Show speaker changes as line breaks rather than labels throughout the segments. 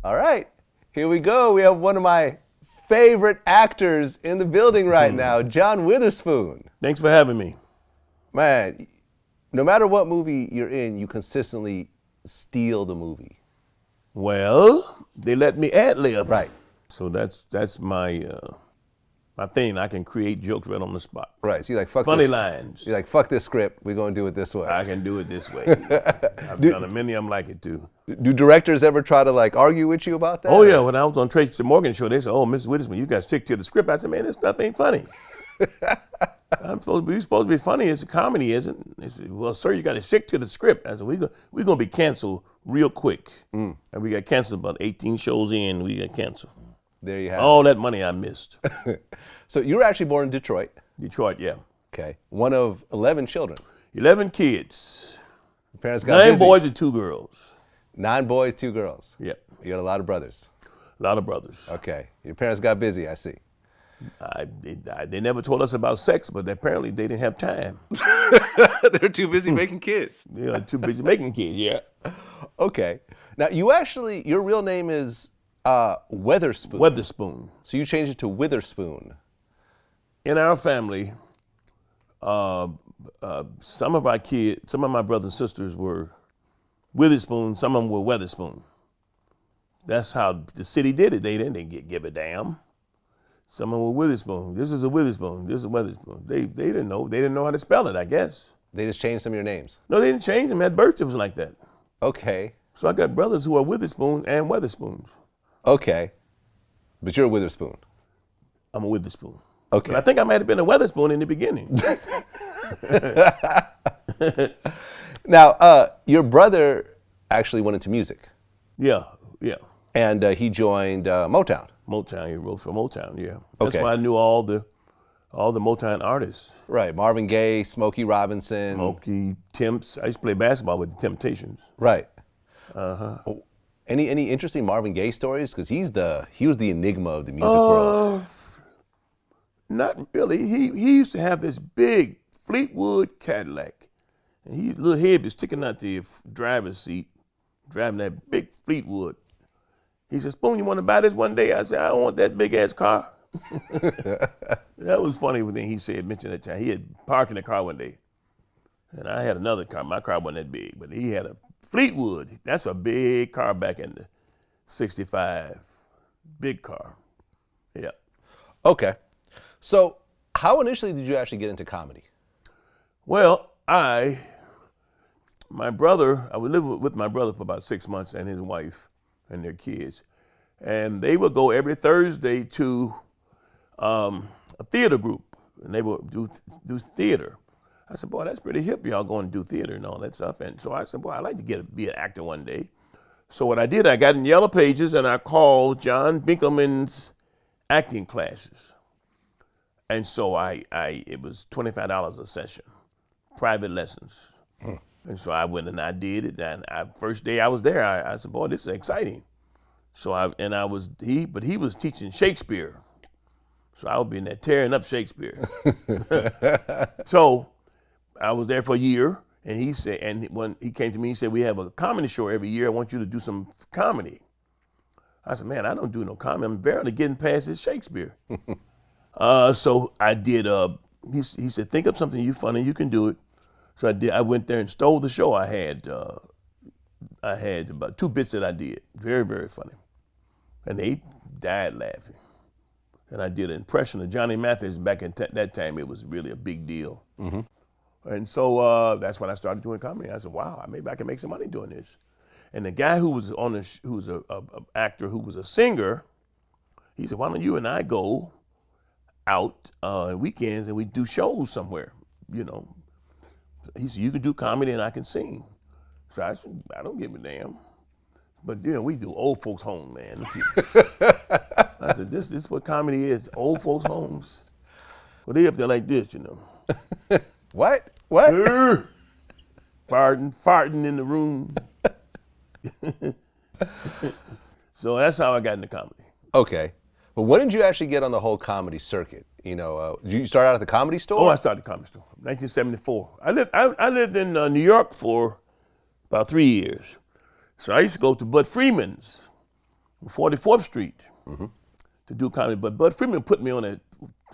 All right, here we go. We have one of my favorite actors in the building right now, John Witherspoon.
Thanks for having me.
Man, no matter what movie you're in, you consistently steal the movie.
Well, they let me ad-lib.
Right.
So that's my my thing. I can create jokes right on the spot.
Right. So you're like, fuck
Funny
this.
lines.
You're like, fuck this script. We're going to do it this way.
I can do it this way. I've done a many of them like it too.
Do directors ever try to like argue with you about that?
Oh yeah, when I was on Tracy Morgan show, they said, "Oh, Mrs. Witherspoon, you got to stick to the script." I said, "Man, this stuff ain't funny. We're supposed to be funny. It's a comedy, isn't?" They said, "Well, sir, you got to stick to the script." I said, "We're gonna be canceled real quick," and we got canceled about 18 shows in. We got canceled.
There you have
all that money I missed.
So you were actually born in Detroit.
Detroit, yeah.
Okay. One of 11 children.
11 kids.
Your parents got
9
busy.
boys and 2 girls.
9 boys, 2 girls.
Yep.
You got a lot of brothers.
A lot of brothers.
Okay. Your parents got busy, I see.
They never told us about sex, but apparently they didn't have time.
They're too busy making kids.
Yeah, too busy making kids, yeah.
Okay. Now, your real name is Witherspoon.
Witherspoon.
So you changed it to Witherspoon.
In our family, some of my brothers and sisters were Witherspoon, some of them were Weatherspoon. That's how the city did it. They didn't give a damn. Some of them were Witherspoon. This is a Witherspoon. This is a Weatherspoon. They didn't know. They didn't know how to spell it, I guess.
They just changed some of your names.
No, they didn't change them. At birth, it was like that.
Okay.
So I got brothers who are Witherspoon and Weatherspoons.
Okay. But you're a Witherspoon.
I'm a Witherspoon.
Okay.
But I think I might have been a Weatherspoon in the beginning.
Now, your brother actually went into music.
Yeah.
And he joined Motown.
Motown, he wrote for Motown, yeah. That's
Okay.
why I knew all the Motown artists.
Right. Marvin Gaye, Smokey Robinson.
Smokey, Temps. I used to play basketball with the Temptations.
Right. Oh, any interesting Marvin Gaye stories? Because he was the enigma of the music world.
Not really. He used to have this big Fleetwood Cadillac. And his little head was sticking out the driver's seat, driving that big Fleetwood. He said, "Spoon, you want to buy this one day?" I said, "I don't want that big ass car." That was funny when he mentioned that time. He had parked in the car one day. And I had another car. My car wasn't that big, but he had a Fleetwood. That's a big car back in the 65. Big car. Yeah.
Okay. So how initially did you actually get into comedy?
Well, I would live with my brother for about 6 months and his wife and their kids. And they would go every Thursday to a theater group, and they would do theater. I said, "Boy, that's pretty hip, y'all going to do theater and all that stuff." And so I said, "Boy, I'd like to be an actor one day." So what I did, I got in Yellow Pages and I called John Binkelman's acting classes. And so it was $25 a session, private lessons. And so I went and I did it. And first day I was there, I said, "Boy, this is exciting." So he was teaching Shakespeare. So I would be in there tearing up Shakespeare. So I was there for a year, and he said, and when he came to me, he said, "We have a comedy show every year. I want you to do some comedy." I said, "Man, I don't do no comedy. I'm barely getting past this Shakespeare." So I did. He said, "Think of something you funny. You can do it." So I did. I went there and stole the show. I had about 2 bits that I did. Very, very funny, and they died laughing. And I did an impression of Johnny Mathis back in that time. It was really a big deal. Mm-hmm. And so that's when I started doing comedy. I said, "Wow, maybe I can make some money doing this." And the guy who was who was a actor who was a singer, he said, "Why don't you and I go out on weekends and we do shows somewhere, you know?" He said, "You can do comedy and I can sing." So I said, "I don't give a damn." But we do old folks' home, man. I said, this is what comedy is, old folks' homes. Well, they up there like this,
What?
Farting in the room. So that's how I got into comedy.
Okay. But when did you actually get on the whole comedy circuit? Did you start out at the Comedy Store?
Oh, I started at the Comedy Store, 1974. I lived in New York for about 3 years. So I used to go to Bud Freeman's 44th Street to do comedy. But Bud Freeman put me on at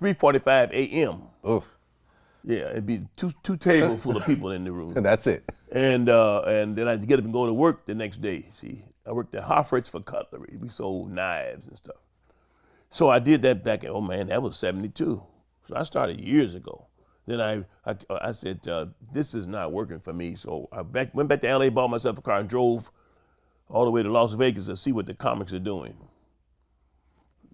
3:45 a.m.
Oof.
Yeah, it'd be two tables full of people in the room.
And that's it.
And then I'd get up and go to work the next day. See, I worked at Hoffert's for cutlery. We sold knives and stuff. So I did that back that was 72. So I started years ago. Then I said, this is not working for me. So I went back to LA, bought myself a car and drove all the way to Las Vegas to see what the comics are doing.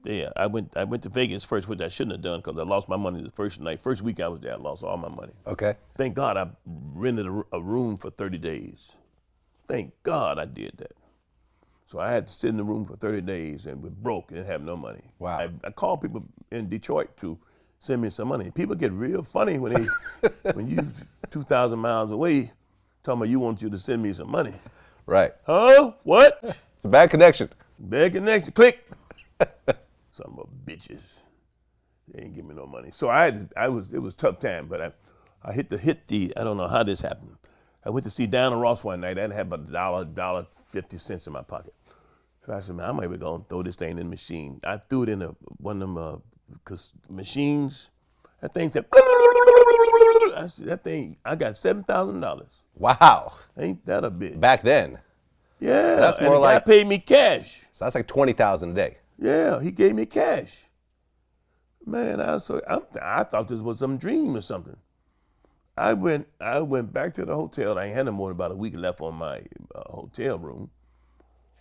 Yeah, I went to Vegas first, which I shouldn't have done because I lost my money the first night. First week I was there, I lost all my money.
Okay.
Thank God I rented a room for 30 days. Thank God I did that. So I had to sit in the room for 30 days and was broke and have no money.
Wow.
I called people in Detroit to send me some money. People get real funny when you 2,000 miles away talking about you want you to send me some money.
Right.
Huh? What?
It's a bad connection.
Bad connection. Click. Some of bitches. They ain't give me no money. So it was tough time, but I hit the I don't know how this happened. I went to see Diana Ross one night. I had about $1.50 in my pocket. So I said, man, I might be going to throw this thing in the machine. I threw it in one of them machines. That thing said, I said, that thing, I got $7,000.
Wow.
Ain't that a bitch?
Back then.
Yeah,
That's
and
more
the guy
like-
paid me cash.
So that's like 20,000 a day.
Yeah, he gave me cash. Man, I thought this was some dream or something. I went back to the hotel. I ain't had no more than about a week left on my hotel room.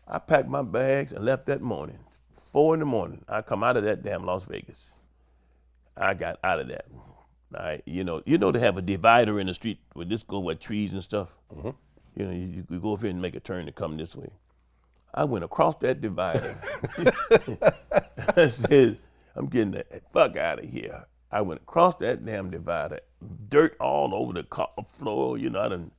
I packed my bags and left that morning. 4 a.m. I come out of that damn Las Vegas. I got out of that. You know they have a divider in the street where this go with trees and stuff. Mm-hmm. You know, you go over here and make a turn to come this way. I went across that divider. I said, I'm getting the fuck out of here. I went across that damn divider, dirt all over the floor, you know, I done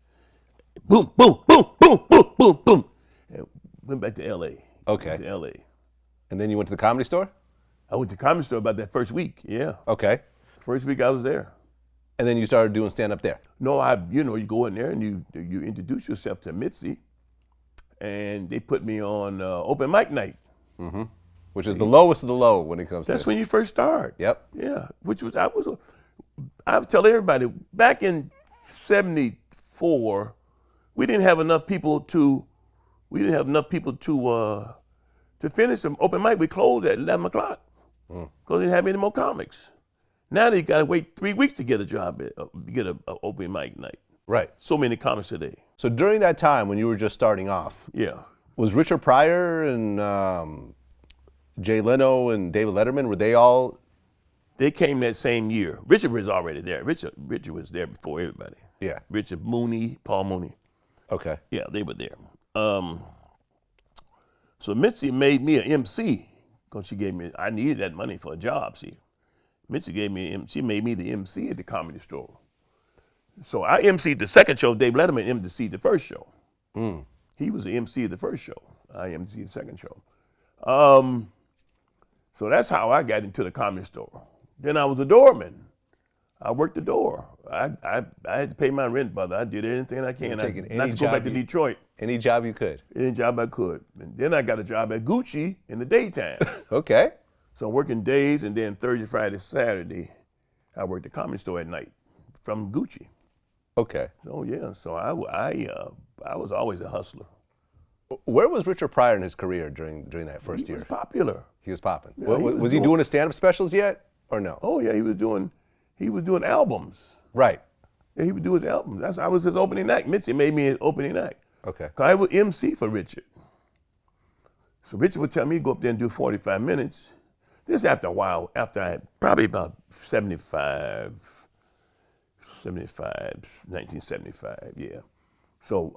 boom, boom, boom, boom, boom, boom, boom. And went back to LA.
Okay.
Went to LA.
And then you went to the Comedy Store?
I went to the Comedy Store about that first week, yeah.
Okay.
First week I was there.
And then you started doing stand-up there?
No, you go in there and you introduce yourself to Mitzi, and they put me on open mic night.
Mm-hmm. Which is the lowest of the low when it comes to
That's when you first start.
Yep.
Yeah, I would tell everybody, back in 74, we didn't have enough people to finish the open mic. We closed at 11 o'clock because they didn't have any more comics. Now they got to wait 3 weeks to get a job, get an open mic night.
Right.
So many comics a day.
So during that time when you were just starting off,
Yeah.
was Richard Pryor and Jay Leno and David Letterman, were they all?
They came that same year. Richard was already there. Richard was there before everybody.
Yeah.
Richard Mooney, Paul Mooney.
Okay.
Yeah, they were there. So Mitzi made me an MC because I needed that money for a job, see. Mitzi she made me the MC at the Comedy Store. So I MC'd the second show. Dave Letterman MC'd the first show. He was the MC of the first show. I MC'd the second show. So that's how I got into the Comedy Store. Then I was a doorman. I worked the door. I had to pay my rent, brother. I did anything I can. Not to go back to Detroit.
Any job you could.
Any job I could. And then I got a job at Gucci in the daytime.
Okay.
So I'm working days, and then Thursday, Friday, Saturday, I worked the Comedy Store at night from Gucci.
Okay.
So yeah, so I was always a hustler.
Where was Richard Pryor in his career during that first year?
He was popular.
He was popping.
Yeah,
was he doing his stand-up specials yet, or no?
Oh yeah, he was doing albums.
Right.
Yeah, he would do his albums. I was his opening act. Mitzi made me his opening act.
Okay.
'Cause I would MC for Richard. So Richard would tell me to go up there and do 45 minutes. This after a while, after I had probably about 1975, yeah. So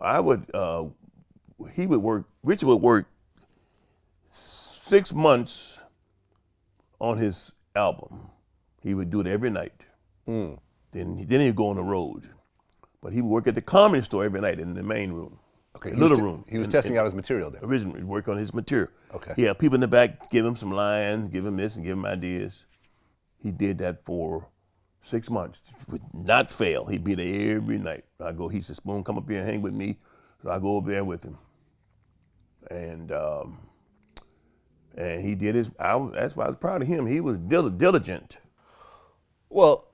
Richard would work 6 months on his album. He would do it every night. Then he'd go on the road. But he would work at the Comedy Store every night in the main room.
Okay.
Little room.
He was testing out his material there.
Originally, work on his material.
Okay.
Yeah, people in the back give him some lines, give him this and give him ideas. He did that for 6 months. Would not fail. He'd be there every night. He said, Spoon, come up here and hang with me. So I go over there with him. And And he did that's why I was proud of him. He was diligent.
Well,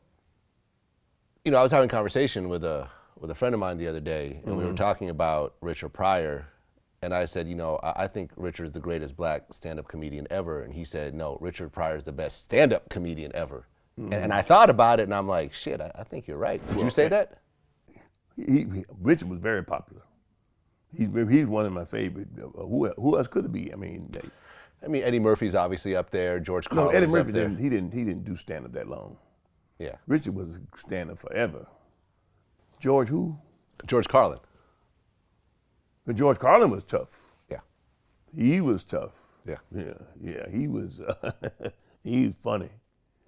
I was having a conversation with a friend of mine the other day, and we were talking about Richard Pryor, and I said, I think Richard is the greatest black stand-up comedian ever, and he said, no, Richard Pryor is the best stand-up comedian ever. And I thought about it, and I'm like, shit, I think you're right. Did you say that?
Richard was very popular. He's one of my favorite. Who else could it be? I mean,
Eddie Murphy's obviously up there. George Carlin's
no, Eddie Murphy
up there.
he didn't do stand-up that long.
Yeah.
Richard was stand-up forever. George who?
George Carlin.
But George Carlin was tough.
Yeah.
He was tough.
Yeah.
Yeah. He was. He was funny.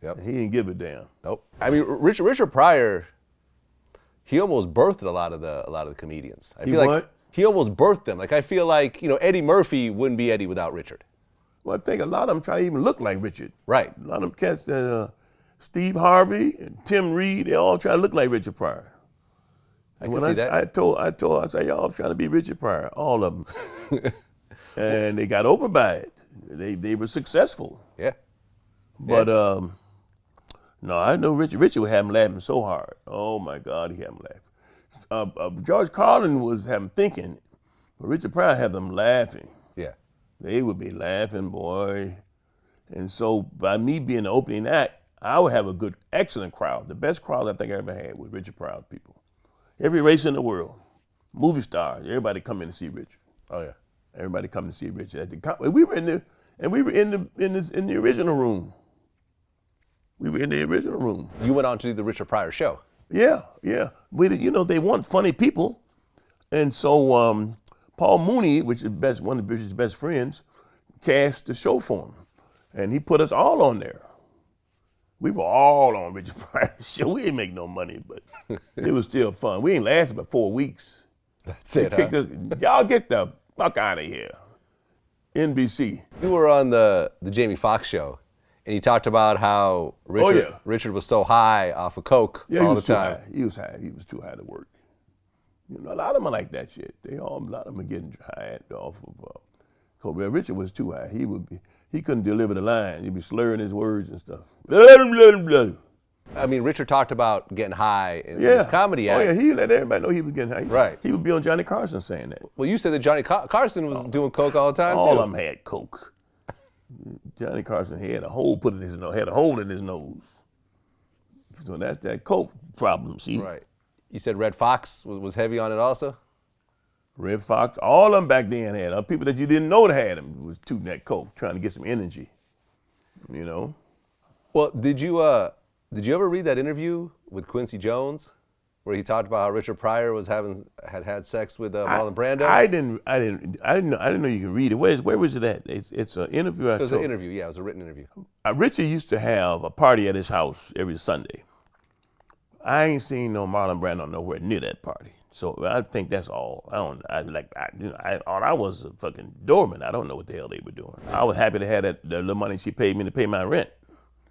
Yep.
He didn't give a damn.
Nope. Richard Pryor, he almost birthed a lot of the comedians. I feel like he almost birthed them. Like I feel like Eddie Murphy wouldn't be Eddie without Richard.
Well, I think a lot of them try to even look like Richard.
Right.
A lot of them cats, Steve Harvey and Tim Reed, they all try to look like Richard Pryor.
I can see that.
I said, y'all trying to be Richard Pryor, all of them. And they got over by it. They were successful.
Yeah.
But no, I know Richard would have him laughing so hard. Oh my God, he had him laughing. George Carlin was having thinking, but Richard Pryor had them laughing.
Yeah.
They would be laughing, boy. And so by me being the opening act, I would have a good, excellent crowd. The best crowd I think I ever had was Richard Pryor people. Every race in the world, movie stars, everybody come in to see Richard.
Oh yeah.
Everybody come to see Richard. We were in the original room. We were in the original room.
You went on to do the Richard Pryor show.
Yeah. They want funny people. And so Paul Mooney, which is one of Richard's best friends, cast the show for him. And he put us all on there. We were all on Richard Pryor's show. We didn't make no money, but it was still fun. We ain't lasted but 4 weeks.
That's it, huh?
Y'all get the fuck out of here. NBC.
You were on the Jamie Foxx show, and you talked about how Richard was so high off of coke all the time.
He was high. He was too high to work. A lot of them are like that shit. A lot of them are getting high off of coke. Well, Richard was too high. He couldn't deliver the line. He'd be slurring his words and stuff.
I mean, Richard talked about getting high in his comedy act.
Oh, yeah, he let everybody know he was getting high.
Right.
He would be on Johnny Carson saying that.
Well, you said that Johnny Carson was doing coke all the time,
All
too.
of them had coke. Johnny Carson had a hole put in his nose, had a hole in his nose. So that's that coke problem, see?
Right. You said Red Fox was heavy on it also?
Red Fox, all of them back then had people that you didn't know that had them was tooting that coke, trying to get some energy,
Well, did you ever read that interview with Quincy Jones, where he talked about how Richard Pryor had sex with Marlon Brando?
I didn't know you can read it. Where was it at? It's an interview.
It was an interview. Yeah, it was a written interview.
Richard used to have a party at his house every Sunday. I ain't seen no Marlon Brando nowhere near that party. So I think that's all. I was a fucking doorman. I don't know what the hell they were doing. I was happy to have the little money she paid me to pay my rent.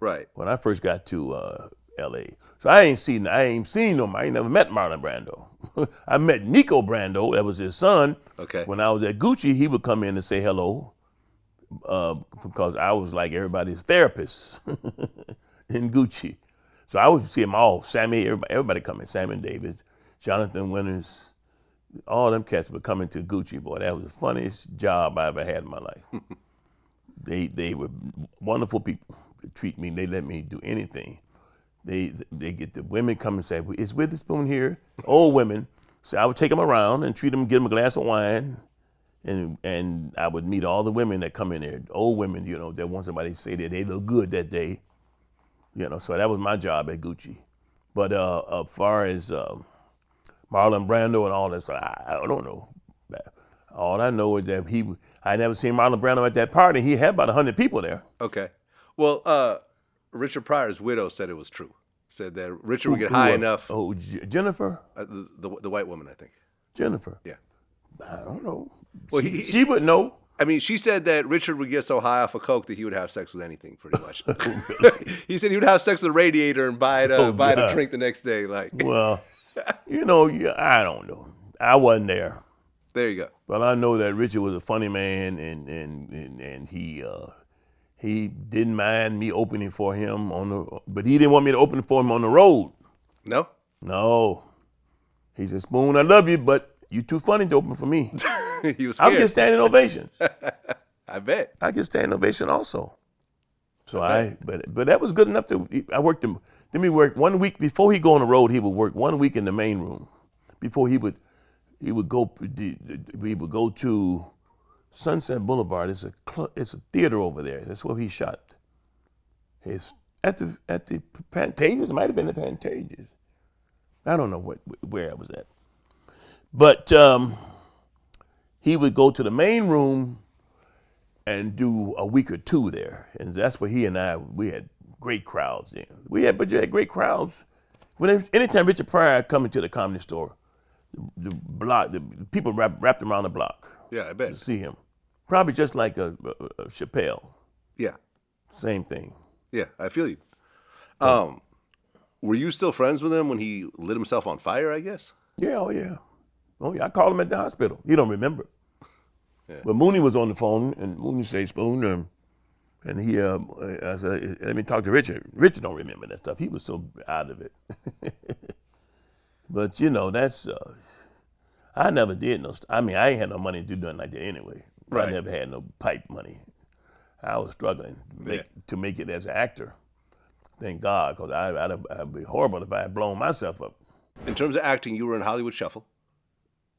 Right.
When I first got to L.A. So I ain't seen him. I ain't never met Marlon Brando. I met Nico Brando. That was his son.
Okay.
When I was at Gucci, he would come in and say hello because I was like everybody's therapist in Gucci. So I would see them all. Sammy, everybody coming. Sammy Davis, Jonathan Winters, all them cats were coming to Gucci. Boy, that was the funniest job I ever had in my life. They were wonderful people. They treat me. They let me do anything. They get the women come and say, "Is Witherspoon here?" Old women. So I would take them around and treat them, give them a glass of wine, and I would meet all the women that come in there. Old women, that want somebody to say that they look good that day. So that was my job at Gucci. But as far as Marlon Brando and all that stuff, I don't know. All I know is that I never seen Marlon Brando at that party. He had about 100 people there.
Okay. Well, Richard Pryor's widow said it was true. Said that Richard would get high enough.
Oh, Jennifer?
The white woman, I think.
Jennifer?
Yeah.
I don't know.
Well,
she would know.
I mean, she said that Richard would get so high off of coke that he would have sex with anything, pretty much. He said he would have sex with a radiator and buy it a drink the next day.
Well, I don't know. I wasn't there.
There you go.
But I know that Richard was a funny man, and he didn't mind me opening for him but he didn't want me to open for him on the road.
No?
No. He said, Spoon, I love you, but you too funny to open for me.
He was
I
scared.
would get standing ovation.
I bet.
I get standing ovation also. So but that was good enough I worked him. Then we worked 1 week before he go on the road. He would work 1 week in the main room before he would go to Sunset Boulevard. It's a theater over there. That's where he shot. At the Pantages. It might have been the Pantages. I don't know where I was at. But he would go to the main room and do a week or two there. And that's where he and we had great crowds then. But you had great crowds. Anytime Richard Pryor come into the Comedy Store, the people wrapped around the block.
Yeah, I bet.
To see him. Probably just like a Chappelle.
Yeah.
Same thing.
Yeah, I feel you. Were you still friends with him when he lit himself on fire, I guess?
Yeah, oh yeah. Oh yeah, I called him at the hospital. He don't remember.
Yeah.
But Mooney was on the phone, and Mooney said, Spoon, and he, I said, let me talk to Richard. Richard don't remember that stuff. He was so out of it. But that's, I never did I ain't had no money to do nothing like that anyway.
Right.
I never had no pipe money. I was struggling to make it as an actor. Thank God, because I'd be horrible if I had blown myself up.
In terms of acting, you were in Hollywood Shuffle.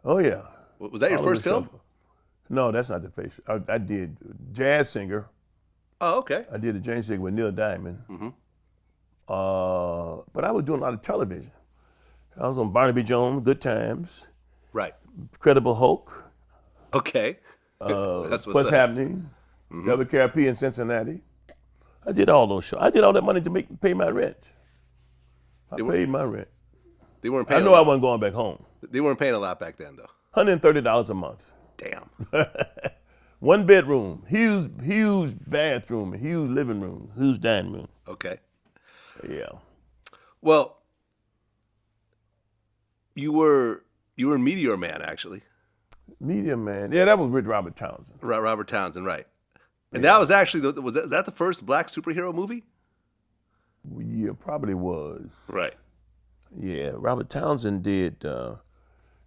Oh, yeah.
Was that your first film?
Shuffle. No, that's not the face. I did Jazz Singer.
Oh, okay.
I did the Jazz Singer with Neil Diamond.
Mm-hmm.
But I was doing a lot of television. I was on Barnaby Jones, Good Times.
Right.
Incredible Hulk.
Okay. That's
What's Happening.
Mm-hmm.
WKRP in Cincinnati. I did all those shows. I did all that money to pay my rent. I paid my rent.
They weren't paying.
I know I wasn't going back home.
They weren't paying a lot back then, though.
$130 a month.
Damn.
1 bedroom, huge bathroom, huge living room, huge dining room.
Okay.
Yeah.
Well, you were Meteor Man, actually.
Meteor Man. Yeah, that was with Robert Townsend.
Robert Townsend, right. And that was actually, was that the first black superhero movie?
Yeah, probably was.
Right.
Yeah, Robert Townsend did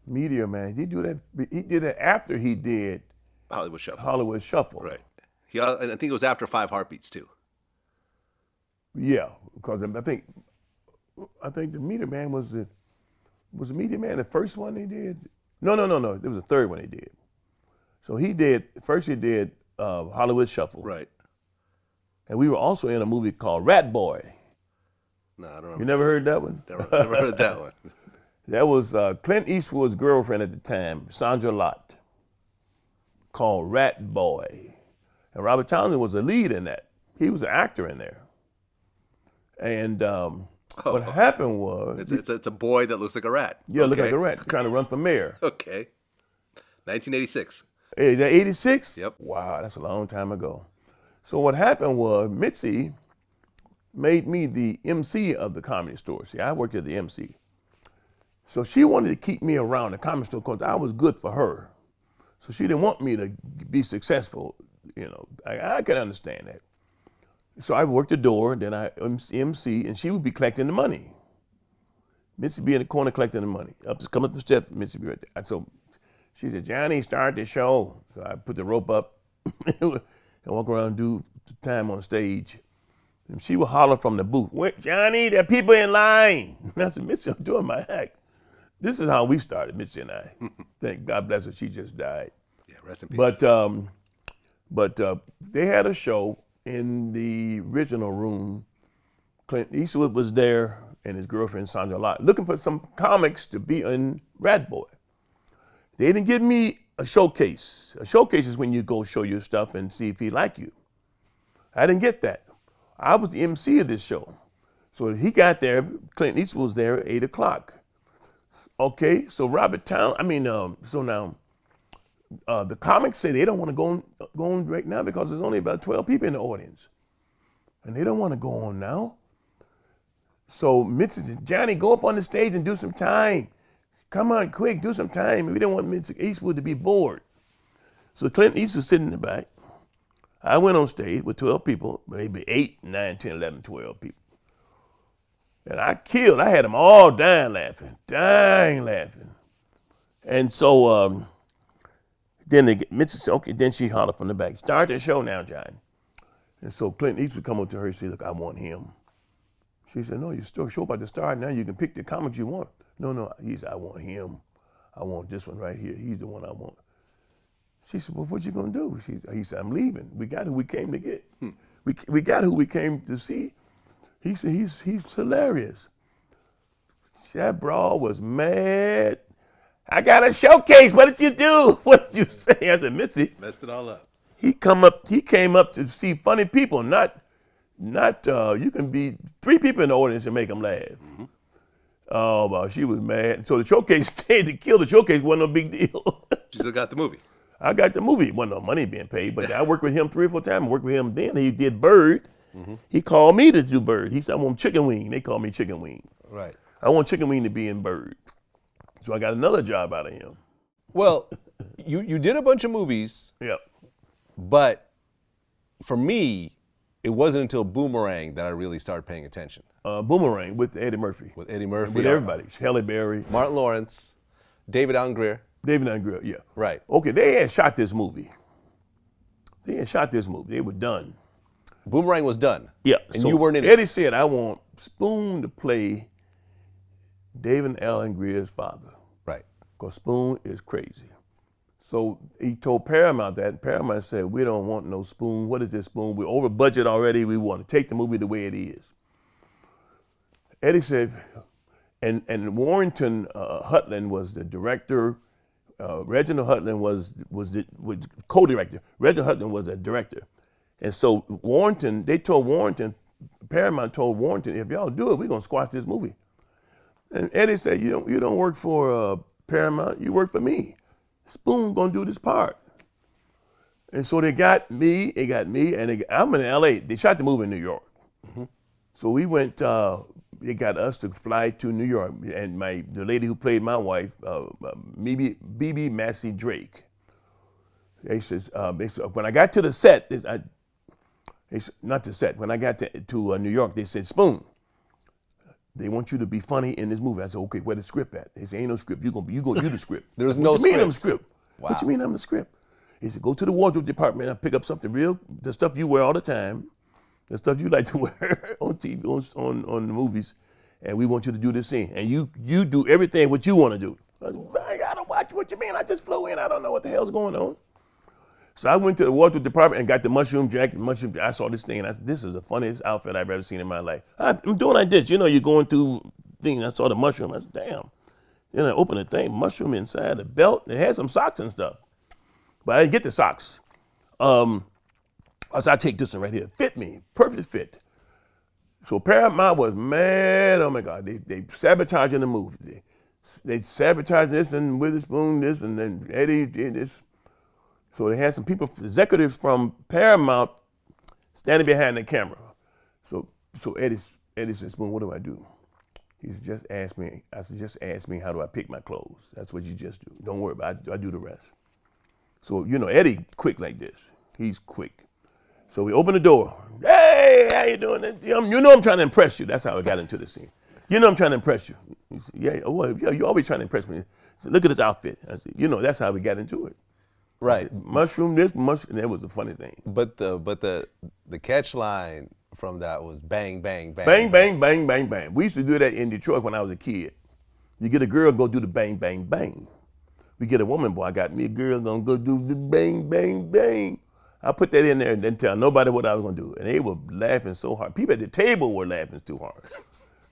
Meteor Man. He did that after he did
Hollywood Shuffle.
Hollywood Shuffle.
Right. And I think it was after 5 Heartbeats, too.
Yeah, because I think the Meteor Man was the Meteor Man the first one he did? No. It was the third one he did. So he did Hollywood Shuffle.
Right.
And we were also in a movie called Rat Boy.
No, I don't remember.
You never heard that one?
Never heard that one.
That was Clint Eastwood's girlfriend at the time, Sandra Lott, called Rat Boy. And Robert Townsend was the lead in that. He was an actor in there. And what happened was...
It's a boy that looks like a rat.
Yeah, look like a rat, trying to run for mayor.
Okay. 1986.
Is that 86?
Yep.
Wow, that's a long time ago. So what happened was Mitzi made me the MC of the Comedy Store. See, I worked at the MC. So she wanted to keep me around the Comedy Store because I was good for her. So she didn't want me to be successful. I can understand that. So I worked the door, then I MC, and she would be collecting the money. Mitzi be in the corner collecting the money. Come up the steps, Mitzi be right there. So she said, Johnny, start the show. So I put the rope up and walk around and do the time on the stage. And she would holler from the booth, "Wait, Johnny, there are people in line." And I said, Mitzi, I'm doing my act. This is how we started, Mitzi and I. Thank God bless her, she just died.
Yeah, rest in peace.
But they had a show in the original room. Clint Eastwood was there and his girlfriend Sandra Lott, looking for some comics to be in Rat Boy. They didn't give me a showcase. A showcase is when you go show your stuff and see if he like you. I didn't get that. I was the MC of this show. So he got there, Clint Eastwood was there at 8 o'clock. Okay, so so now the comics say they don't want to go on right now because there's only about 12 people in the audience. And they don't want to go on now. So Mitzi said, Johnny, go up on the stage and do some time. come on, quick, do some time. We don't want Mr. Eastwood to be bored. So Clint Eastwood sitting in the back. I went on stage with 12 people, maybe 8, 9, 10, 11, 12 people. And I had them all dying laughing. And so then Mrs. said, okay, then she hollered from the back, start the show now, John. And so Clint Eastwood come up to her and say, look, I want him. She said, no, your show about to start now. You can pick the comics you want. No, he said, I want him. I want this one right here. He's the one I want. She said, well, what you gonna do? He said, I'm leaving. We got who we came to get. We got who we came to see. He said, he's hilarious. That broad was mad. I got a showcase. What did you do? What did you say? I said, Mitzi.
Messed it all up.
He came up to see funny people, not you can be 3 people in the audience and make them laugh. Mm-hmm. Oh, well, she was mad. So the showcase stayed to kill the showcase wasn't no big deal.
You still got the movie.
I got the movie. Wasn't no money being paid, but I worked with him 3 or 4 times. I worked with him then. He did Bird. Mm-hmm. He called me to do Bird. He said, I want Chicken Wing. They called me Chicken Wing.
Right.
I want Chicken Wing to be in Bird. So I got another job out of him.
Well, you did a bunch of movies.
Yep.
But for me, it wasn't until Boomerang that I really started paying attention.
Boomerang with Eddie Murphy.
With Eddie Murphy.
With everybody. Halle Berry.
Martin Lawrence. David Angrier.
Yeah.
Right.
Okay, they had shot this movie. They were done.
Boomerang was done.
Yeah.
And
so
you weren't in it.
Eddie said, I want Spoon to play David Allen Greer's father.
Right.
Because Spoon is crazy. So he told Paramount that, and Paramount said, we don't want no Spoon. What is this Spoon? We're over budget already. We want to take the movie the way it is. Eddie said, and Warrington Hutland was the director. Reginald Hutland was the co-director. Reginald Hutland was a director. And so Paramount told Warrington, if y'all do it, we're going to squash this movie. And Eddie said, you don't work for Paramount, you work for me. Spoon gonna do this part. And so they got me, and I'm in LA. They shot the movie in New York. Mm-hmm. So we went, they got us to fly to New York, and the lady who played my wife, BB Massey Drake. They said, when I got to the set, when I got to New York, they said, Spoon, they want you to be funny in this movie. I said, okay, where the script at? They said, ain't no script. You the script.
There's no script.
What you mean I'm the script?
Wow.
What you mean I'm the script? He said, go to the wardrobe department and pick up something the stuff you wear all the time, the stuff you like to wear on TV, on the movies, and we want you to do this scene. And you do everything what you want to do. I said, I don't watch what you mean. I just flew in. I don't know what the hell's going on. So I went to the wardrobe department and got the mushroom jacket. I saw this thing and I said, this is the funniest outfit I've ever seen in my life. I'm doing like this. You're going through things. I saw the mushroom. I said, damn. Then I opened the thing, mushroom inside the belt. It had some socks and stuff. But I didn't get the socks. I said, I take this one right here. Fit me, perfect fit. So Paramount was mad. Oh my God, they sabotaging the movie. They sabotaged this and Witherspoon this and then Eddie did this. So they had some people, executives from Paramount, standing behind the camera. So Eddie said, Spoon, what do I do? He said, just ask me. I said, just ask me how do I pick my clothes. That's what you just do. Don't worry about it. I do the rest. So, Eddie quick like this. He's quick. So we open the door. Hey, how you doing? I'm trying to impress you. That's how I got into the scene. I'm trying to impress you. He said, yeah, you're always trying to impress me. He said, look at this outfit. I said, that's how we got into it.
Right.
Said, mushroom this, mushroom. That was a funny thing.
But the catch line from that was bang, bang, bang.
Bang, bang, bang, bang, bang. We used to do that in Detroit when I was a kid. You get a girl, go do the bang, bang, bang. We get a woman, boy, I got me a girl, gonna go do the bang, bang, bang. I put that in there and didn't tell nobody what I was gonna do. And they were laughing so hard. People at the table were laughing too hard.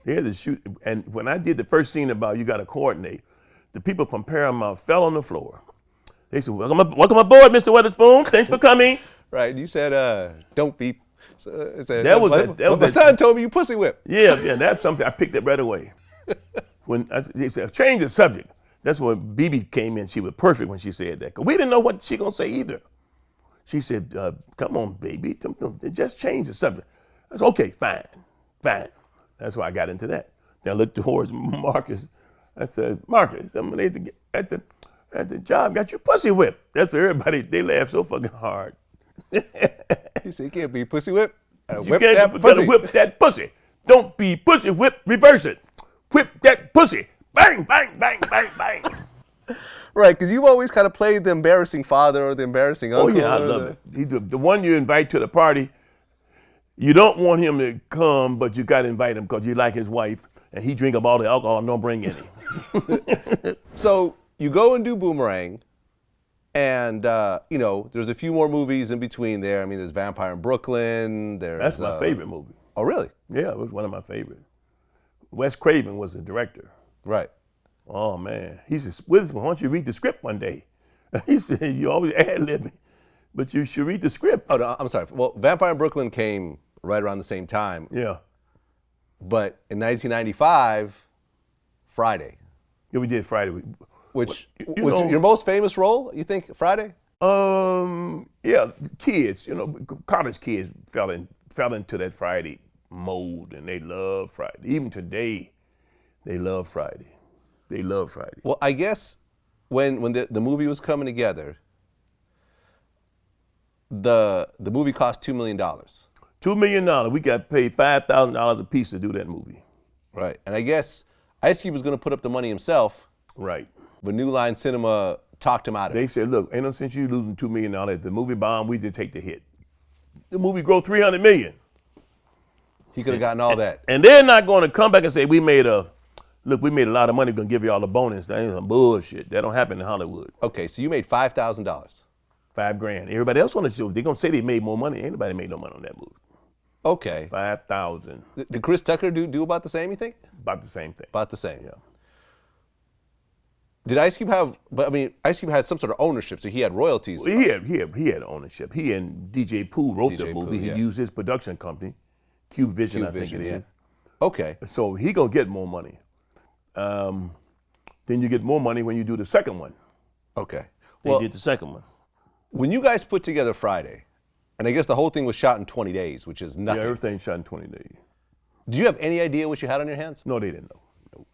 They had to shoot. And when I did the first scene about you gotta coordinate, the people from Paramount fell on the floor. They said, welcome aboard, Mr. Witherspoon. Thanks for coming.
Right, you said, don't be. So,
My
son told me you pussy whip.
Yeah, that's something I picked up right away. They said, change the subject. That's when BB came in. She was perfect when she said that. Cause we didn't know what she gonna say either. She said, come on, baby, just change the subject. I said, okay, fine. That's why I got into that. Then I looked towards Marcus. I said, Marcus, I'm late at the job, got you pussy whipped. That's what everybody, they laugh so fucking hard.
He said, you can't be pussy whipped.
You can't gotta whip that pussy. Don't be pussy whipped, reverse it. Whip that pussy. Bang, bang, bang, bang, bang.
Right, because you've always kind of played the embarrassing father or the embarrassing uncle.
Oh yeah, I love it. The one you invite to the party, you don't want him to come, but you got to invite him because you like his wife, and he drink up all the alcohol and don't bring any.
So you go and do Boomerang, and there's a few more movies in between there. I mean, there's Vampire in Brooklyn.
That's my favorite movie.
Oh, really?
Yeah, it was one of my favorites. Wes Craven was the director.
Right.
Oh man, he said, Witherspoon, why don't you read the script one day? He said, you always ad-lib me, but you should read the script.
Oh, no, I'm sorry. Well, Vampire in Brooklyn came right around the same time.
Yeah.
But in 1995, Friday.
Yeah, we did Friday.
Which was your most famous role, you think, Friday?
Yeah, kids, college kids fell into that Friday mode, and they love Friday. Even today, they love Friday. They love Friday.
Well, I guess when the movie was coming together, the movie cost $2 million.
$2 million. We got paid $5,000 a piece to do that movie.
Right. And I guess Ice Cube was going to put up the money himself.
Right.
But New Line Cinema talked him out of it.
They said, look, ain't no sense you losing $2 million. If the movie bomb, we just take the hit. The movie grow $300 million.
He could have gotten all that.
And they're not going to come back and say, we made a lot of money, we're going to give you all the bonus. That ain't some bullshit. That don't happen in Hollywood.
Okay, so you made $5,000.
$5,000. Everybody else on the show, they're going to say they made more money. Ain't nobody made no money on that movie.
Okay.
$5,000.
Did Chris Tucker do about the same, you think?
About the same thing.
About the same.
Yeah.
Did Ice Cube Ice Cube had some sort of ownership, so he had royalties.
Well, he had ownership. He and DJ Pooh wrote the movie.
Yeah.
He used his production company, Cube Vision, I think it is.
Okay.
So he gonna get more money. Then you get more money when you do the second one.
Okay.
They did the second one.
When you guys put together Friday, and I guess the whole thing was shot in 20 days, which is nothing.
Yeah, everything shot in 20 days.
Do you have any idea what you had on your hands?
No, they didn't know.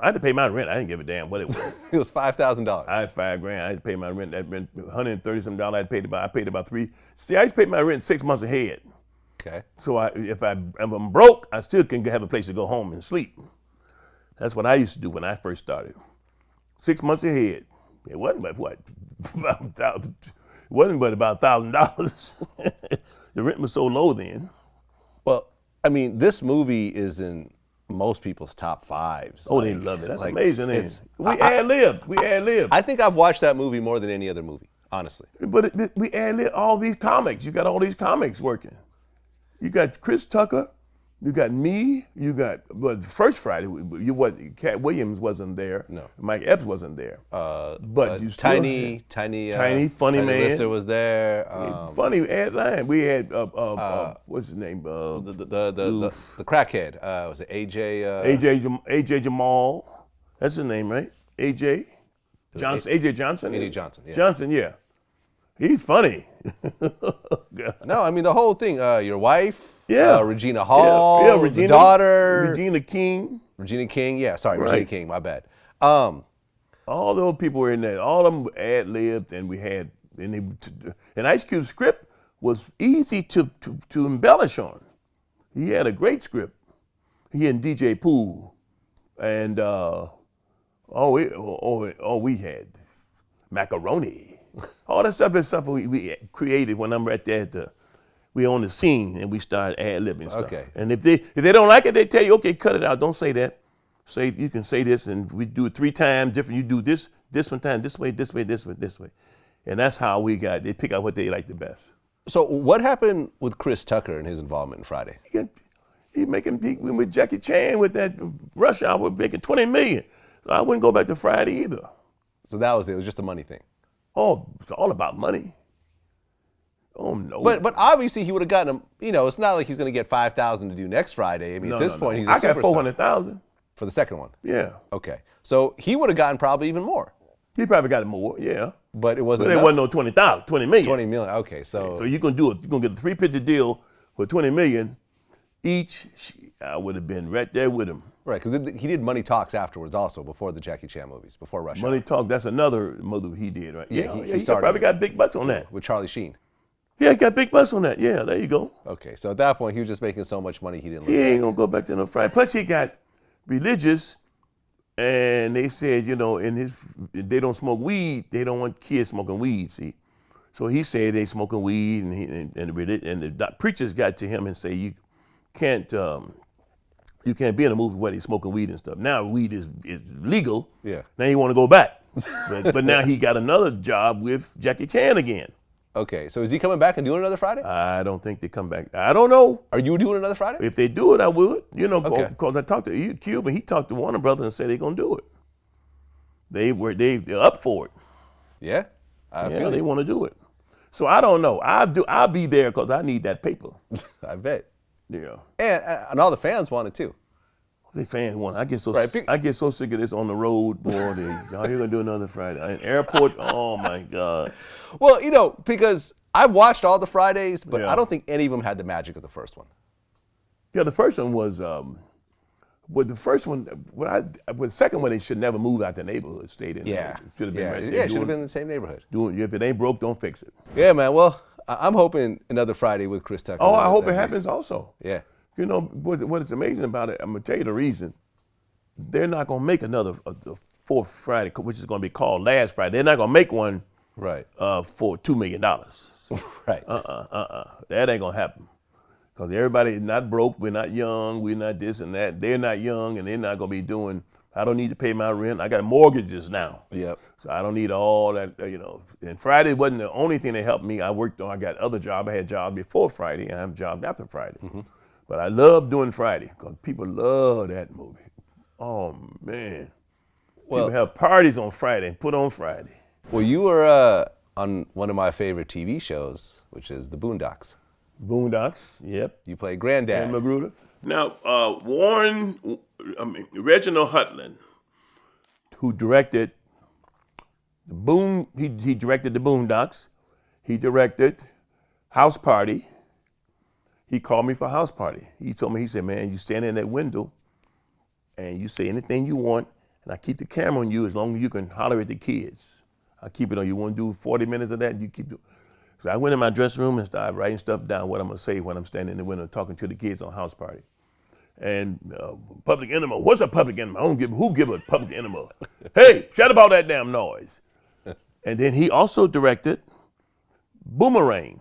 I had to pay my rent. I didn't give a damn what it was.
It was $5,000.
I had $5,000. I had to pay my rent. That rent, $130-some. I paid about three. See, I used to pay my rent 6 months ahead.
Okay.
So if I'm broke, I still can have a place to go home and sleep. That's what I used to do when I first started. 6 months ahead. It wasn't but what? It wasn't but about $1,000. The rent was so low then.
Well, I mean, this movie is in most people's top fives.
Oh, they love it. That's amazing. We ad-libbed.
I think I've watched that movie more than any other movie, honestly.
But we ad-libbed all these comics. You got all these comics working. You got Chris Tucker. You got me. You got first Friday. Cat Williams wasn't there.
No.
Mike Epps wasn't there. But you still
Tiny,
funny man.
Lister was there.
Funny ad line. We had what's his name?
The crackhead. Was it AJ?
AJ Jamal. That's his name, right? AJ Johnson. AJ Johnson.
AJ Johnson. Yeah.
Johnson. Yeah. He's funny.
No, I mean the whole thing. Your wife.
Yeah.
Regina Hall.
Yeah, Regina.
The daughter.
Regina King.
Regina King. Yeah. Sorry,
Right.
Regina King. My bad.
All those people were in there. All of them ad-libbed, and we had, and Ice Cube's script was easy to embellish on. He had a great script. He and DJ Pooh, and we had macaroni. All that stuff is stuff we created when I'm right there we on the scene and we start ad-libbing stuff.
Okay.
And if they don't like it, they tell you, okay, cut it out. Don't say that. Say you can say this, and we do it 3 times different. You do this one time, this way, this way, this way, this way, and that's how they pick out what they like the best.
So what happened with Chris Tucker and his involvement in Friday?
He with Jackie Chan with that Rush Hour making $20 million. So I wouldn't go back to Friday either.
So that was it. It was just a money thing.
Oh, it's all about money. Oh no!
But obviously he would have gotten him. It's not like he's going to get $5,000 to do next Friday. I mean, at this point he's a superstar.
I got $400,000
for the second one.
Yeah.
Okay, so he would have gotten probably even more.
He probably got more. Yeah.
But it wasn't.
But it wasn't no $20 million.
20 million. Okay, so
you're gonna do it. You're gonna get a 3-picture deal for $20 million each. I would have been right there with him.
Right, because he did Money Talks afterwards also, before the Jackie Chan movies, before Rush Hour.
Money Talk, that's another movie he did, right?
Yeah, he
probably got big bucks on that.
with Charlie Sheen.
Yeah, he got big bucks on that. Yeah, there you go.
Okay, so at that point, he was just making so much money he didn't
He ain't gonna go back to no Friday. Plus, he got religious, and they said, you know, they don't smoke weed. They don't want kids smoking weed. See, so he said they smoking weed, and the preachers got to him and say you can't be in a movie where they smoking weed and stuff. Now weed is legal.
Yeah.
Now he want to go back, but now he got another job with Jackie Chan again.
Okay, so is he coming back and doing another Friday?
I don't think they come back. I don't know.
Are you doing another Friday?
If they do it, I would. You know,
Okay.
because I talked to Cube, and he talked to Warner Brothers and said they're gonna do it. They're up for it.
Yeah, I feel
They
you.
want to do it. So I don't know. I'll be there because I need that paper.
I bet.
Yeah.
And all the fans want it too.
The fans want. I get so
Right,
I get so sick of this on the road, boy. Y'all here gonna do another Friday. In airport. Oh my God.
Well, you know, because I've watched all the Fridays, but
Yeah.
I don't think any of them had the magic of the first one.
Yeah, the first one was. With the first one, with the second one, they should never move out the neighborhood. Stayed in.
Yeah,
It should have been right there.
Yeah, it should have been in the same neighborhood.
If it ain't broke, don't fix it.
Yeah, man. Well, I'm hoping another Friday with Chris Tucker.
Oh, I hope it happens also.
Yeah.
You know, what is amazing about it, I'm going to tell you the reason. They're not going to make another fourth Friday, which is going to be called Last Friday. They're not going to make one
Right.
for $2 million.
Right.
That ain't going to happen. Because everybody is not broke. We're not young. We're not this and that. They're not young, and they're not going to be doing, I don't need to pay my rent. I got mortgages now.
Yep.
So I don't need all that, you know. And Friday wasn't the only thing that helped me. I got other jobs. I had jobs before Friday, and I have jobs after Friday. Mm-hmm. But I love doing Friday because people love that movie. Oh, man.
Well,
People have parties on Friday, put on Friday.
Well, you were on one of my favorite TV shows, which is the Boondocks.
Boondocks, yep.
You played Granddad.
And Magruder. Now, Reginald Hutland, who directed he directed the Boondocks. He directed House Party. He called me for House Party. He told me, he said, man, you stand in that window and you say anything you want, and I keep the camera on you as long as you can holler at the kids. I keep it on you. Want to do 40 minutes of that? You keep it. So I went in my dressing room and started writing stuff down, what I'm going to say when I'm standing in the window talking to the kids on House Party. And Public Enema, what's a Public Enema? Who give a Public Enema? Hey, shut up all that damn noise. And then he also directed Boomerang.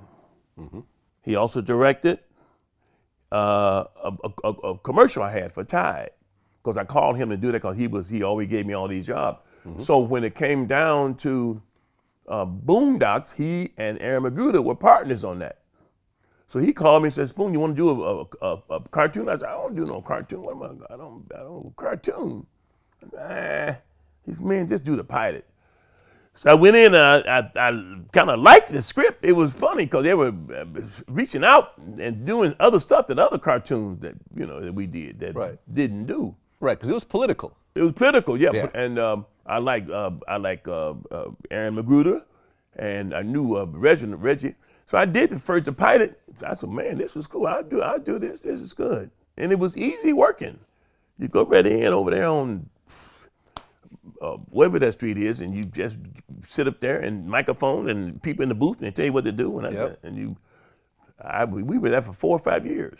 Mm-hmm. He also directed a commercial I had for Tide, because I called him to do that because he always gave me all these jobs. Mm-hmm. So when it came down to Boondocks, he and Aaron Magruder were partners on that. So he called me and said, Spoon, you want to do a cartoon? I said, I don't do no cartoon. What am I don't cartoon. He said, man, just do the pilot. So I went in and I kind of liked the script. It was funny because they were reaching out and doing other stuff than other cartoons that we did that
Right.
didn't do.
Right, because it was political.
It was political, yeah.
Yeah.
And I like Aaron Magruder, and I knew Reggie. So I did the first pilot. So I said, man, this was cool. I'll do this. This is good. And it was easy working. You go right in over there on whatever that street is, and you just sit up there and microphone and people in the booth and they tell you what to do. And that's it. And we were there for 4 or 5 years.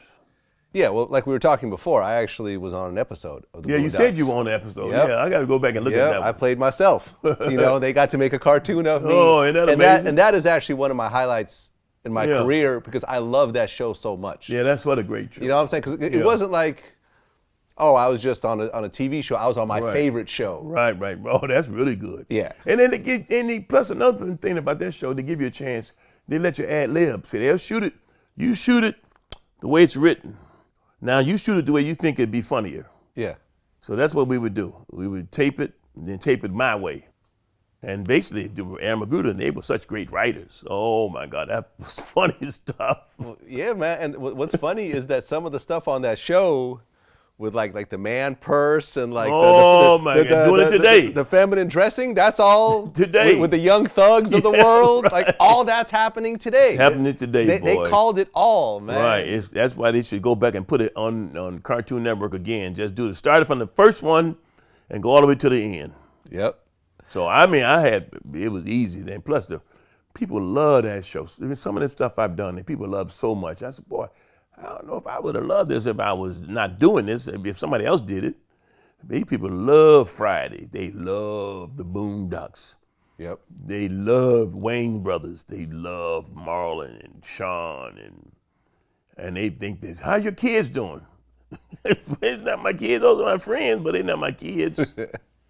Yeah, well, like we were talking before, I actually was on an episode of the
Yeah, you
Boondocks.
said you were on the episode.
Yep.
Yeah, I got to go back and look at that one.
I played myself. They got to make a cartoon of me.
Oh, isn't that amazing?
And that is actually one of my highlights in my career because I love that show so much.
Yeah, that's what a great show.
You know what I'm saying? Because it wasn't like, oh, I was just on a TV show. I was on my favorite show.
Right. Oh, that's really good.
Yeah.
And then plus another thing about that show, they give you a chance. They let you ad lib. See, they'll shoot it. You shoot it the way it's written. Now you shoot it the way you think it'd be funnier.
Yeah.
So that's what we would do. We would tape it and then tape it my way. And basically, Aaron Magruder and they were such great writers. Oh my God, that was funny stuff.
Well, yeah, man. And what's funny is that some of the stuff on that show with like the man purse and like
Oh my God, doing it today.
The feminine dressing, that's all
Today.
with the young thugs of the world.
Right.
Like all that's happening today.
It's happening today, boy.
They called it all, man.
Right. That's why they should go back and put it on Cartoon Network again. Just do it. Start it from the first one and go all the way to the end.
Yep.
So I mean, it was easy then. Plus the people love that show. I mean, some of the stuff I've done, that people love so much. I said, boy, I don't know if I would have loved this if I was not doing this, if somebody else did it. These people love Friday. They love the Boondocks.
Yep.
They love Wayne Brothers. They love Marlon and Sean and they think that, how your kids doing? It's not my kids, those are my friends, but they're not my kids.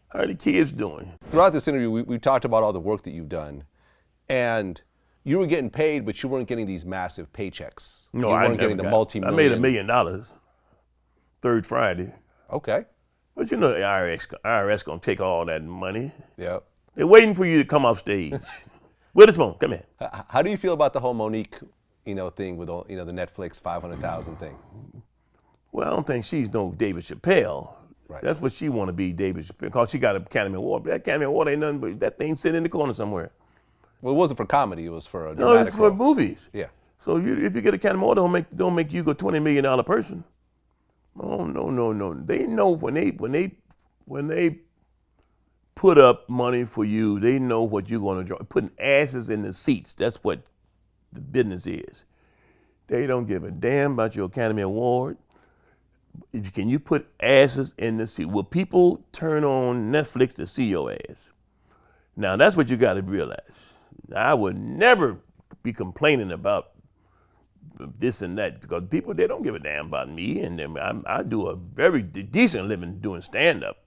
How are the kids doing?
Throughout this interview, we talked about all the work that you've done, and you were getting paid, but you weren't getting these massive paychecks.
No,
you
I
weren't getting the multi-million.
I made $1 million third Friday.
Okay.
But you know the IRS gonna take all that money.
Yep.
They're waiting for you to come off stage. Witherspoon, come here.
How do you feel about the whole Monique, thing with the Netflix 500,000 thing?
Well, I don't think she's no David Chappelle.
Right.
That's what she want to be, David Chappelle, because she got an Academy Award. But that Academy Award ain't nothing but that thing sitting in the corner somewhere.
Well, it wasn't for comedy. It was for a
No,
dramatic
it's for
role.
movies.
Yeah.
So if you get an Academy Award, don't make you a $20 million person. Oh no. They know when they put up money for you, they know what you're gonna draw. Putting asses in the seats. That's what the business is. They don't give a damn about your Academy Award. Can you put asses in the seat? Will people turn on Netflix to see your ass? Now that's what you got to realize. I would never be complaining about this and that because people, they don't give a damn about me, and I do a very decent living doing stand-up,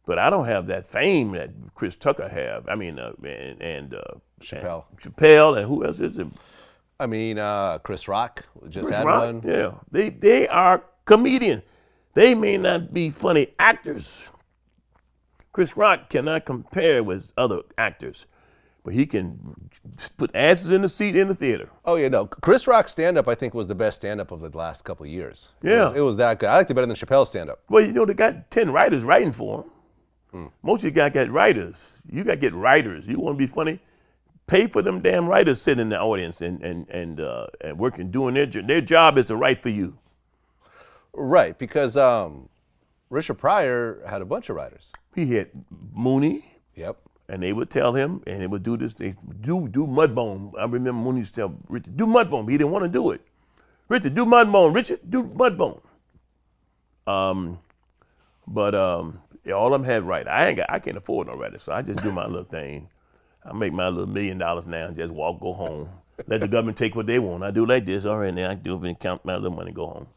but I don't have that fame that Chris Tucker have. I mean,
Chappelle.
Chappelle, and who else is it?
I mean, Chris Rock just
Chris
had
Rock,
one.
yeah. They are comedians. They may not be funny actors. Chris Rock cannot compare with other actors, but he can put asses in the seat in the theater.
Oh yeah, no. Chris Rock's stand-up, I think, was the best stand-up of the last couple of years.
Yeah.
It was that good. I liked it better than Chappelle's stand-up.
Well, they got 10 writers writing for them. Most of you guys got writers. You got to get writers. You want to be funny? Pay for them damn writers sitting in the audience and working, doing their job is to write for you.
Right, because Richard Pryor had a bunch of writers.
He had Mooney.
Yep.
And they would tell him, and they would do this. They do Mudbone. I remember Mooney used to tell Richard, do Mudbone. He didn't want to do it. Richard, do Mudbone. Richard, do Mudbone. But all of them had writers. I can't afford no writers, so I just do my little thing. I make my little $1 million now and just go home. Let the government take what they want. I do like this. All right, now I do it and count my little money and go home.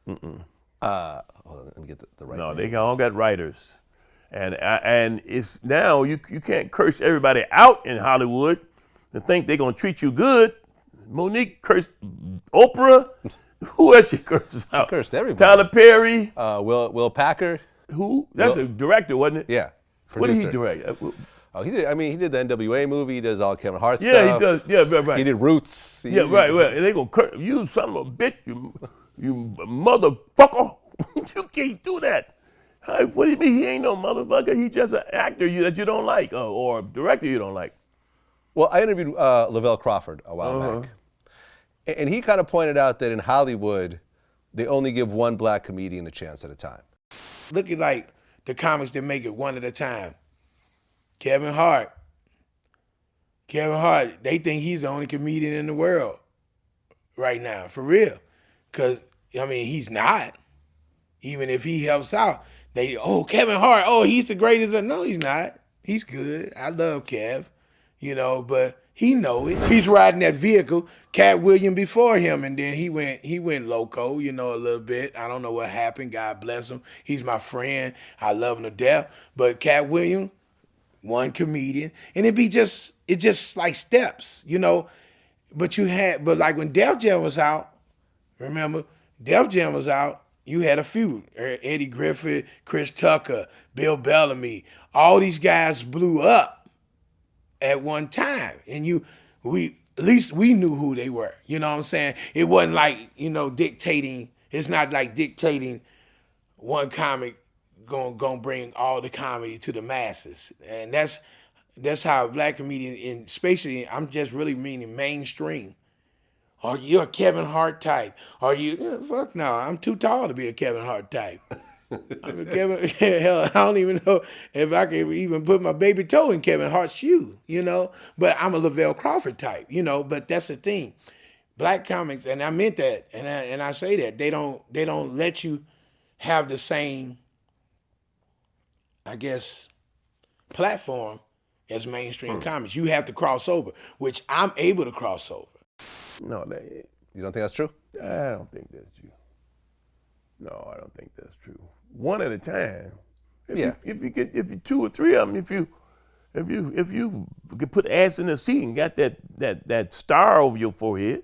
Hold on, let me get the right
No,
name.
they all got writers. And it's now you can't curse everybody out in Hollywood and think they're gonna treat you good. Monique cursed Oprah. Who else she cursed out?
She cursed everybody.
Tyler Perry.
Will Packer.
Who? That's a director, wasn't it?
Yeah.
What did he
producer.
direct?
Oh, he did. I mean, he did the NWA movie. He does all Kevin Hart
Yeah,
stuff.
he does. Yeah, right.
He did Roots.
Yeah, right. And they gonna curse you, son of a bitch, you motherfucker. You can't do that. What do you mean he ain't no motherfucker? He's just an actor that you don't like, or a director you don't like.
Well, I interviewed Lavelle Crawford a while back, and he kind of pointed out that in Hollywood, they only give one black comedian a chance at a time.
Look at like the comics that make it one at a time. Kevin Hart, they think he's the only comedian in the world right now, for real. Because, I mean, he's not. Even if he helps out, Kevin Hart, he's the greatest. No, he's not. He's good. I love Kev, but he know it. He's riding that vehicle. Cat Williams before him, and then he went loco, a little bit. I don't know what happened. God bless him. He's my friend. I love him to death. But Cat Williams, one comedian, and it's just like steps, But like when Def Jam was out, remember, Def Jam was out, you had a few. Eddie Griffith, Chris Tucker, Bill Bellamy, all these guys blew up at one time. And at least we knew who they were. You know what I'm saying? It wasn't like, dictating, it's not like dictating one comic gonna bring all the comedy to the masses, and that's how black comedians, and especially I'm just really meaning mainstream. Are you a Kevin Hart type? Are you fuck no? I'm too tall to be a Kevin Hart type. I'm a Kevin. Hell, I don't even know if I can even put my baby toe in Kevin Hart's shoe. But I'm a Lavelle Crawford type. But that's the thing. Black comics, and I meant that, and I say that they don't let you have the same, I guess, platform as mainstream comics. You have to cross over, which I'm able to cross over.
No,
You don't think that's true?
I don't think that's true. No, I don't think that's true. One at a time. If you two or three of them, if you could put ass in the seat and got that star over your forehead,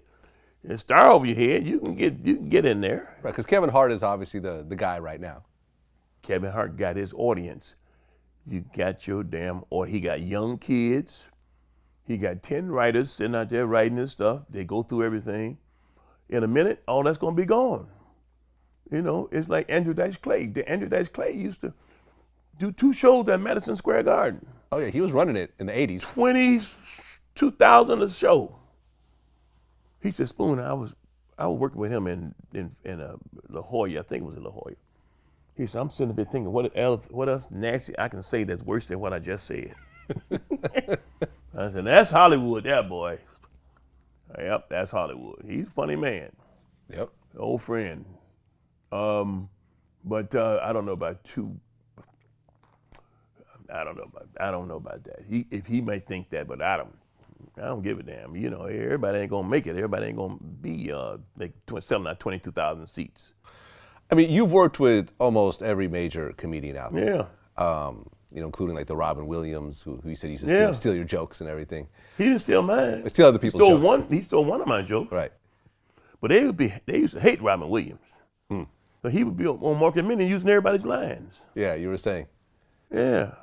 and star over your head, you can get in there.
Right, because Kevin Hart is obviously the guy right now.
Kevin Hart got his audience. You got your damn audience. He got young kids. He got 10 writers sitting out there writing his stuff. They go through everything. In a minute, all that's gonna be gone. It's like Andrew Dice Clay. Andrew Dice Clay used to do 2 shows at Madison Square Garden.
Oh yeah, he was running it in the 80s.
22,000 a show. He said, Spoon, I was working with him in La Jolla. I think it was in La Jolla. He said, I'm sitting there thinking, what else nasty I can say that's worse than what I just said? I said, that's Hollywood, that boy. Yep, that's Hollywood. He's a funny man.
Yep.
Old friend. But I don't know about two. I don't know about that. He may think that, but I don't give a damn. Everybody ain't gonna make it. Everybody ain't gonna be selling out 22,000 seats.
I mean, you've worked with almost every major comedian out there.
Yeah.
Including like the Robin Williams, who you said used to steal your jokes and everything.
He didn't steal mine.
Steal other people's jokes.
He stole one of my jokes.
Right.
But they used to hate Robin Williams. So he would be on Mark and Minnie using everybody's lines.
Yeah, you were saying.
Yeah.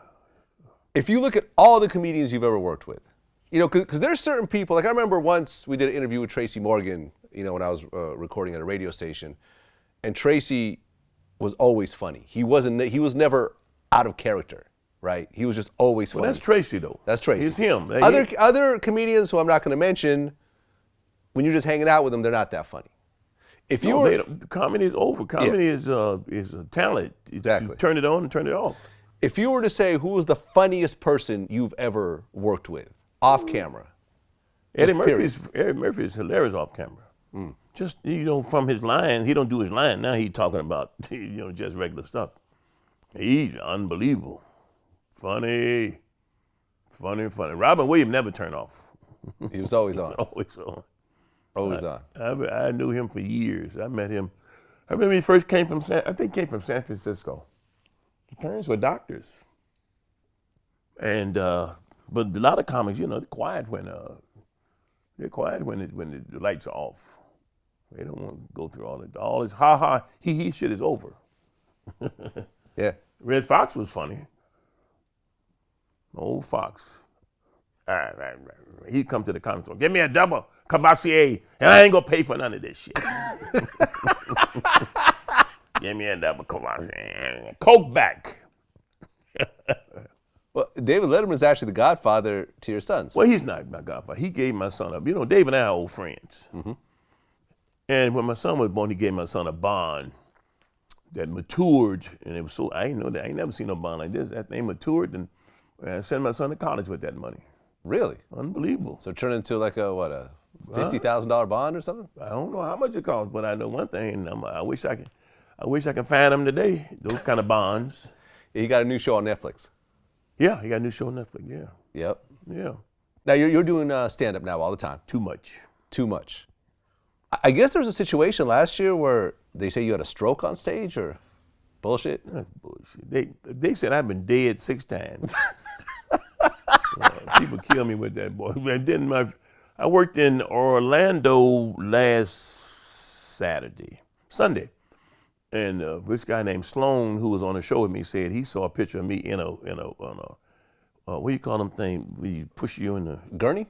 If you look at all the comedians you've ever worked with, because there's certain people, like I remember once we did an interview with Tracy Morgan, when I was recording at a radio station, and Tracy was always funny. He was never out of character, right? He was just always funny.
Well, that's Tracy though.
That's Tracy.
It's him.
Other comedians who I'm not going to mention, when you're just hanging out with them, they're not that funny.
Comedy is over. Comedy is a talent.
Exactly.
You turn it on and turn it off.
If you were to say who was the funniest person you've ever worked with, off camera?
Eddie Murphy is hilarious off camera. Just, from his line, he don't do his line. Now he's talking about, just regular stuff. He's unbelievable. Funny. Robin Williams never turned off.
He was always on.
Always on.
Always on.
I knew him for years. I met him. I remember he first came from San Francisco. His parents were doctors. And but a lot of comics, they're quiet when the lights are off. They don't want to go through all this ha ha he shit is over.
Yeah.
Red Fox was funny. Old Fox. He'd come to the comic store. Give me a double Cavassier, and I ain't gonna pay for none of this shit. Give me a double Cavassier. Coke back.
Well, David Letterman's actually the godfather to your sons.
Well, he's not my godfather. He gave my son up. Dave and I are old friends. Mm-hmm. And when my son was born, he gave my son a bond that matured, and it was so, I didn't know that. I ain't never seen no bond like this. That thing matured, and I sent my son to college with that money.
Really?
Unbelievable.
So it turned into like a $50,000 bond or something?
I don't know how much it cost, but I know one thing. I wish I could find them today. Those kind of bonds.
Yeah, he got a new show on Netflix.
Yeah, he got a new show on Netflix. Yeah.
Yep.
Yeah.
Now you're doing stand-up now all the time.
Too much.
Too much. I guess there was a situation last year where they say you had a stroke on stage, or bullshit.
That's bullshit. They said I've been dead 6 times. People kill me with that, boy. I worked in Orlando last Sunday, and this guy named Sloan, who was on the show with me, said he saw a picture of me in a what do you call them thing? Where you push you in the
gurney?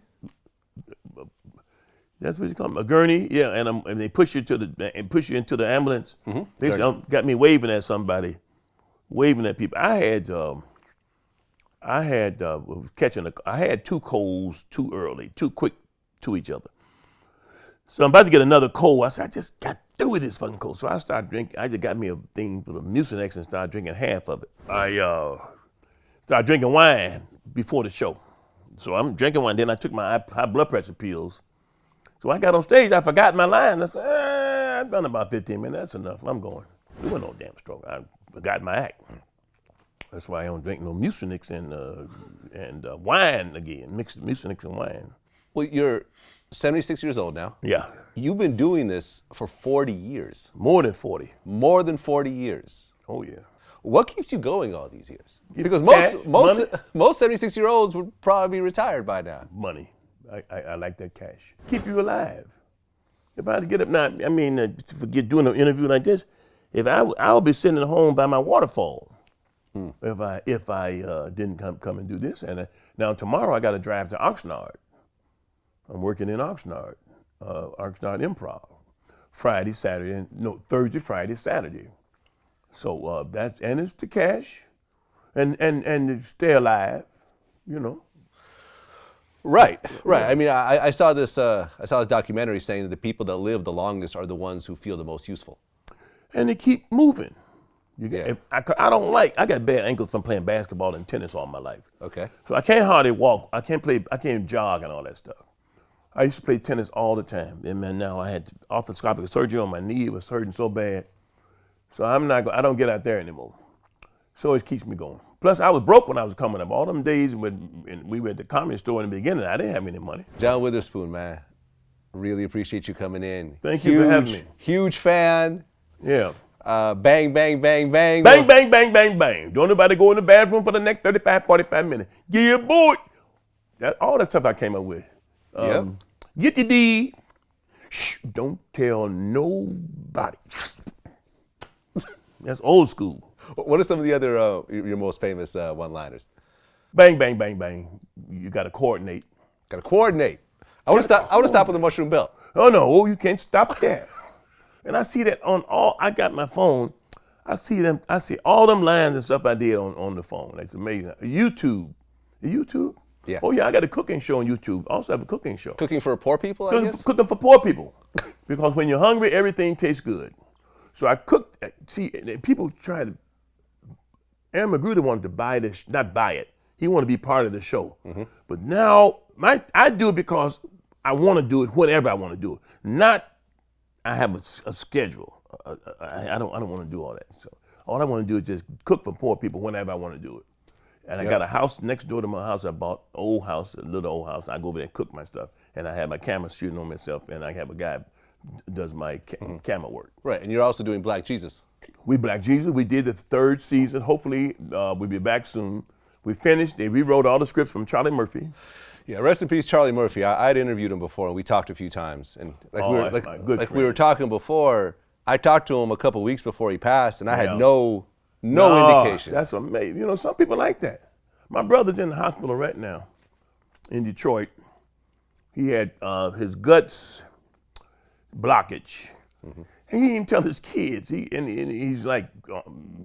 That's what you call them, a gurney. Yeah, and they push you into the ambulance. They got me waving at somebody, waving at people. I had two colds too early, too quick to each other. So I'm about to get another cold. I said, I just got through with this fucking cold. So I started drinking. I just got me a thing for the Mucinex and started drinking half of it. I started drinking wine before the show. So I'm drinking wine. Then I took my high blood pressure pills. So I got on stage. I forgot my line. I said, I've done about 15 minutes. That's enough. I'm going. It wasn't no damn stroke. I forgot my act. That's why I don't drink no Mucinex and wine again. Mixed Mucinex and wine.
Well, you're 76 years old now.
Yeah.
You've been doing this for 40 years.
More than 40.
More than 40 years.
Oh, yeah.
What keeps you going all these years? Because
Cash,
most 76-year-olds would probably be retired by now.
Money. I like that cash. Keep you alive. If I had to get up now, I mean, forget doing an interview like this, if I'll be sitting at home by my waterfall if I didn't come and do this. And now tomorrow I got to drive to Oxnard. I'm working in Oxnard Improv. Thursday, Friday, Saturday. So and it's the cash, and to stay alive, you know.
Right. I mean, I saw this documentary saying that the people that live the longest are the ones who feel the most useful.
And they keep moving. I got bad ankles from playing basketball and tennis all my life.
Okay.
So I can't hardly walk. I can't jog and all that stuff. I used to play tennis all the time, and man, now I had arthroscopic surgery on my knee. It was hurting so bad. So I don't get out there anymore. So it keeps me going. Plus, I was broke when I was coming up. All them days when we were at the comedy store in the beginning, I didn't have any money.
John Witherspoon, man, really appreciate you coming in.
Thank you for having me.
Huge fan.
Yeah.
Bang, bang, bang, bang.
Bang, bang, bang, bang, bang. Don't nobody go in the bathroom for the next 35, 45 minutes. Yeah, boy. All that stuff I came up with. Get the deed. Shh, don't tell nobody. That's old school.
What are some of the other your most famous one-liners?
Bang, bang, bang, bang. You got to coordinate.
Got to coordinate. I want to stop on the mushroom belt.
Oh no, you can't stop that. And I see that on all. I got my phone. I see them. I see all them lines and stuff I did on the phone. That's amazing. YouTube.
Yeah.
Oh yeah, I got a cooking show on YouTube. I also have a cooking show.
Cooking for poor people, I guess?
Cooking for poor people. Because when you're hungry, everything tastes good. So I cooked. See, people try to. Aaron Magruder wanted to buy this, not buy it. He wanted to be part of the show. Mm-hmm. But now, I do it because I want to do it whenever I want to do it. Not, I have a schedule. I don't want to do all that. So all I want to do is just cook for poor people whenever I want to do it. And I got a house next door to my house. I bought a little old house. I go over there and cook my stuff. And I have my camera shooting on myself. And I have a guy who does my camera work.
Right, and you're also doing Black Jesus.
We Black Jesus. We did the 3rd season. Hopefully, we'll be back soon. We finished. They rewrote all the scripts from Charlie Murphy.
Yeah, rest in peace, Charlie Murphy. I'd interviewed him before, and we talked a few times. And we were talking before, I talked to him a couple weeks before he passed, and I had no indication.
That's amazing. You know, some people like that. My brother's in the hospital right now in Detroit. He had his guts blockage. Mm-hmm. And he didn't even tell his kids. He's like,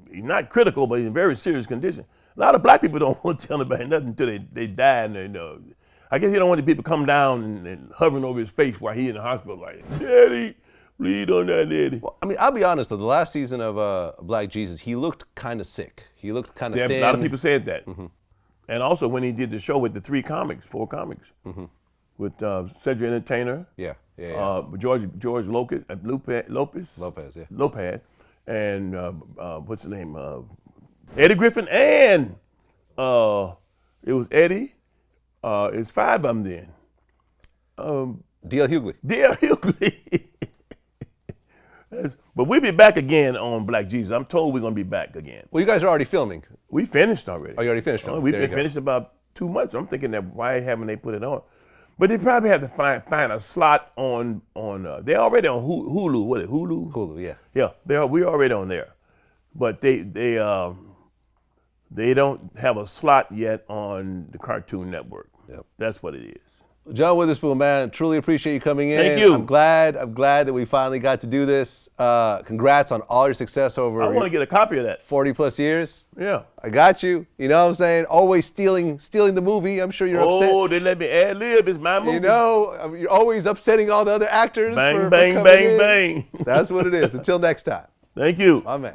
he's not critical, but he's in very serious condition. A lot of black people don't want to tell anybody nothing until they die. And I guess he don't want the people to come down and hovering over his face while he's in the hospital like, Daddy, bleed on that, Daddy.
Well, I mean, I'll be honest, though, the last season of Black Jesus, he looked kind of sick. He looked kind of thin.
A lot of people said that. Mm-hmm. And also when he did the show with the 4 comics, mm-hmm. with Cedric Entertainer.
Yeah.
George Lopez, and what's the name? Eddie Griffin, and it was Eddie. It's 5 of them then.
D.L.
Hughley. But we'll be back again on Black Jesus. I'm told we're gonna be back again.
Well, you guys are already filming.
We finished already.
Oh, you already finished filming?
We've been finished about 2 months. I'm thinking that why haven't they put it on? But they probably have to find a slot on. They're already on Hulu. What is it? Hulu?
Hulu, yeah.
Yeah, we're already on there, but they don't have a slot yet on the Cartoon Network.
Yep.
That's what it is.
John Witherspoon, man, truly appreciate you coming in.
Thank you.
I'm glad that we finally got to do this. Congrats on all your success over
I want to get a copy of that.
40 plus years.
Yeah.
I got you. You know what I'm saying? Always stealing the movie. I'm sure you're upset.
Oh, they let me ad lib. It's my movie.
You know, you're always upsetting all the other actors.
Bang,
for
bang,
coming
bang,
in.
bang.
That's what it is. Until next time.
Thank you.
My man.